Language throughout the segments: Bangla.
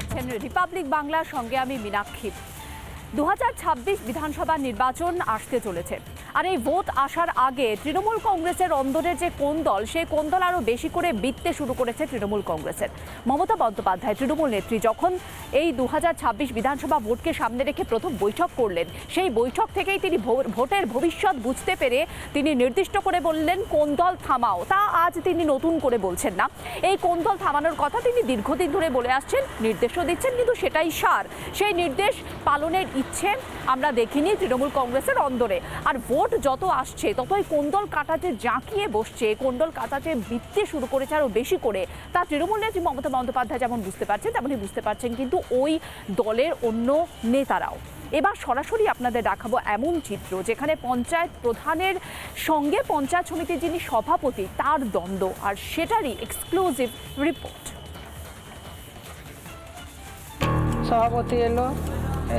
দেখছেন রিপাবলিক বাংলার সঙ্গে আমি মীনাক্ষী। 2026 বিধানসভা নির্বাচন আসতে চলেছে, আর এই ভোট আসার আগে তৃণমূল কংগ্রেসের অন্দরের যে কোন্দল, সেই কোন্দল আরও বেশি করে বিততে শুরু করেছে তৃণমূল কংগ্রেসের। মমতা বন্দ্যোপাধ্যায় তৃণমূল নেত্রী যখন এই 2026 বিধানসভা ভোটকে সামনে রেখে প্রথম বৈঠক করলেন, সেই বৈঠক থেকেই তিনি ভোটের ভবিষ্যৎ বুঝতে পেরে তিনি নির্দিষ্ট করে বললেন কোন্দল থামাও। তা আজ তিনি নতুন করে বলছেন না, এই কোন্দল থামানোর কথা তিনি দীর্ঘদিন ধরে বলে আসছেন, নির্দেশও দিচ্ছেন, কিন্তু সেটাই সার। সেই নির্দেশ পালনের ইচ্ছে আমরা দেখিনি তৃণমূল কংগ্রেসের অন্দরে। আর ভোট যত আসছে ততই কোন্দল কাটাতে জাঁকিয়ে বসছে, কোন্দল কাটাতে বিততে শুরু করেছে আরও বেশি করে। তা তৃণমূল নেত্রী মমতা বন্দ্যোপাধ্যায় যেমন বুঝতে পারছেন, তেমনই বুঝতে পারছেন কিন্তু ওই দলের অন্য নেতারাও। এবার সরাসরি আপনাদের দেখাবো এমন চিত্র যেখানে পঞ্চায়েত প্রধানের সঙ্গে পঞ্চায়েত সমিতির যিনি সভাপতি তার দ্বন্দ্ব, আর সেটারই এক্সক্লুসিভ রিপোর্ট। সভাপতি এলো,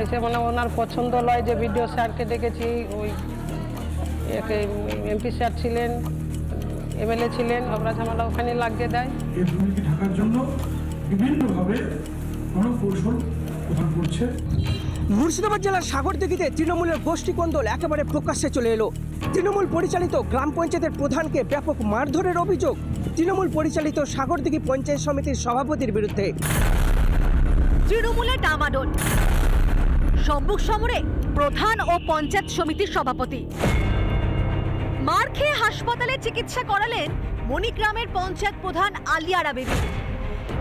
এসে মানে ওনার পছন্দ নয় যে বিডিও স্যারকে ডেকেছি, ওই এমপি স্যার ছিলেন, এমএলএ ছিলেন, ঝগড়া ঝামেলা ওখানে লাগিয়ে দেয়। এই ভূমিকে ঢাকার জন্য বিভিন্নভাবে রণকৌশল গ্রহণ করছে। মুর্শিদাবাদ জেলার সাগরদিঘিতে তৃণমূলের গোষ্ঠী কোন্দল একেবারে প্রকাশ্যে চলে এলো। তৃণমূল পরিচালিত গ্রাম পঞ্চায়েতের প্রধানকে ব্যাপক মারধরের অভিযোগ তৃণমূল পরিচালিত সাগরদিঘি পঞ্চায়েত সমিতির সভাপতির বিরুদ্ধে। তৃণমূলে ডামাডোল, সম্মুখ সমরে প্রধান ও পঞ্চায়েত সমিতির সভাপতি। মার খেয়ে হাসপাতালে চিকিৎসা করালেন মণিগ্রামের পঞ্চায়েত প্রধান আলিয়ারা বেবি।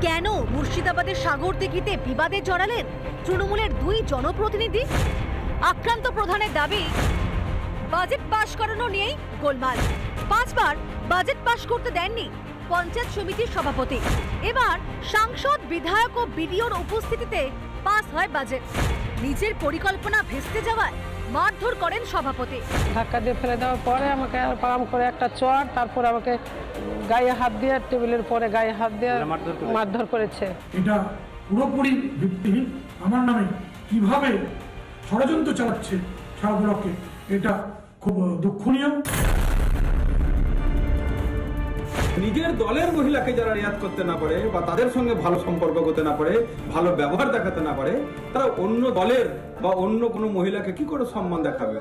কেন মুর্শিদাবাদের সাগরদিঘিতে বিবাদে জড়ালেন তৃণমূলের দুই জনপ্রতিনিধি? আক্রান্ত প্রধানের দাবি, বাজেট পাশ করানো নিয়েই গোলমাল। 5 বার বাজেট পাশ করতে দেননি পঞ্চায়েত সমিতির সভাপতি। এবার সাংসদ, বিধায়ক ও বিডিওর উপস্থিতিতে পাস হয় বাজেট। নিজের পরিকল্পনা ভেস্তে যাওয়ায় মারধর করেন সভাপতি। ধাক্কা দিয়ে ফেলে দেওয়ার পরে আমাকে পারাম করে একটা চড়, তারপর আমাকে গায়ে হাত দিয়ে, টেবিলের পরে গায়ে হাত দিয়ে মারধর করেছে। এটা পুরোপুরি ভিত্তিহীন। আমার নামে কিভাবে ষড়যন্ত্র চালাচ্ছে সারা ব্লকে, এটা খুব দুঃখনীয়। নিজের দলের মহিলাকে যারা রিয়াদ করতে না পারে বা তাদের সঙ্গে ভালো সম্পর্ক করতে না পারে, ভালো ব্যবহার দেখাতে না পারে, তারা অন্য দলের বা অন্য কোনো মহিলাকে কি করে সম্মান দেখাবে?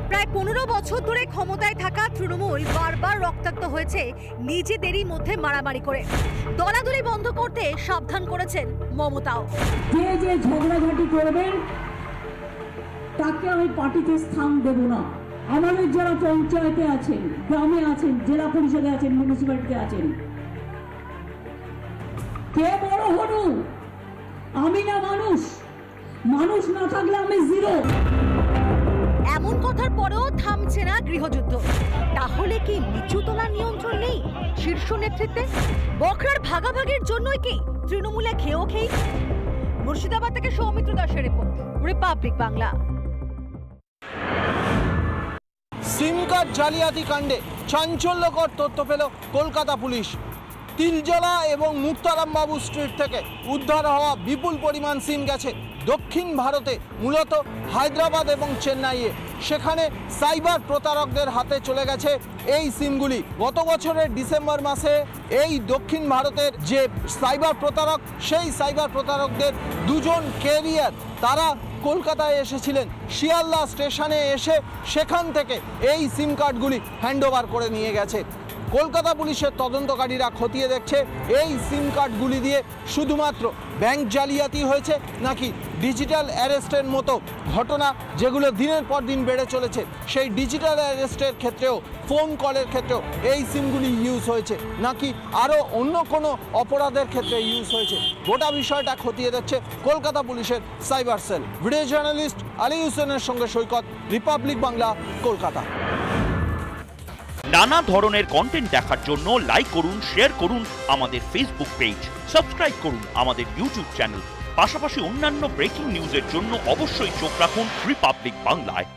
প্রায় 15 বছর ধরে ক্ষমতায় থাকা তৃণমূল বারবার রক্তাক্ত হয়েছে নিজেদেরই মধ্যে মারামারি করে। দলাদলি বন্ধ করতে সাবধান করেছেন মমতাও। যে ঝগড়াঝাটি করবেন তাকে আমি পার্টিতে স্থান দেব না। আমাদের যারা পঞ্চায়েতে আছেন, গ্রামে আছেন, জেলা পরিষদে আছেন, মিউনিসিপ্যালিটিতে আছেন, কে বড় হনু, আমি না মানুষ, মানুষ না থাকলে আমি জিরো। এমন কথার পরেও থামছে না গৃহযুদ্ধ। তাহলে কি নিচুতলা নিয়ন্ত্রণ নেই শীর্ষ নেতৃত্বে? বকরার ভাগাভাগির জন্যই কি তৃণমূলে খেয়েও খেই? মুর্শিদাবাদ থেকে সৌমিত্র দাসের রিপোর্ট, রিপাবলিক বাংলা। সিম কার্ড জালিয়াতি কাণ্ডে চাঞ্চল্যকর তথ্য পেল কলকাতা পুলিশ। তিলজলা এবং মুক্তারামবাবু স্ট্রিট থেকে উদ্ধার হওয়া বিপুল পরিমাণ সিম গেছে দক্ষিণ ভারতে, মূলত হায়দ্রাবাদ এবং চেন্নাইয়ে। সেখানে সাইবার প্রতারকদের হাতে চলে গেছে এই সিমগুলি। গত বছরের ডিসেম্বর মাসে এই দক্ষিণ ভারতের যে সাইবার প্রতারক, সেই সাইবার প্রতারকদের দুজন ক্যারিয়ার তারা কলকাতায় এসেছিলেন। শিয়ালদা স্টেশনে এসে সেখান থেকে এই সিম কার্ডগুলি হ্যান্ডওভার করে নিয়ে গেছে। কলকাতা পুলিশের তদন্তকারীরা খতিয়ে দেখছে এই সিম কার্ডগুলি দিয়ে শুধুমাত্র ব্যাংক জালিয়াতি হয়েছে নাকি ডিজিটাল অ্যারেস্টের মতো ঘটনা, যেগুলো দিনের পর দিন বেড়ে চলেছে, সেই ডিজিটাল অ্যারেস্টের ক্ষেত্রেও, ফোন কলের ক্ষেত্রেও এই সিমগুলি ইউজ হয়েছে নাকি আরও অন্য কোনো অপরাধের ক্ষেত্রে ইউজ হয়েছে। গোটা বিষয়টা খতিয়ে দেখছে কলকাতা পুলিশের cyber cell. Video journalist Ali হোসেনের সঙ্গে সৈকত, রিপাবলিক বাংলা, কলকাতা। নানা ধরনের কন্টেন্ট দেখার জন্য লাইক করুন, শেয়ার করুন আমাদের ফেসবুক পেজ, সাবস্ক্রাইব করুন আমাদের ইউটিউব চ্যানেল। পাশাপাশি অন্যান্য ব্রেকিং নিউজের জন্য অবশ্যই চোখ রাখুন রিপাবলিক বাংলায়।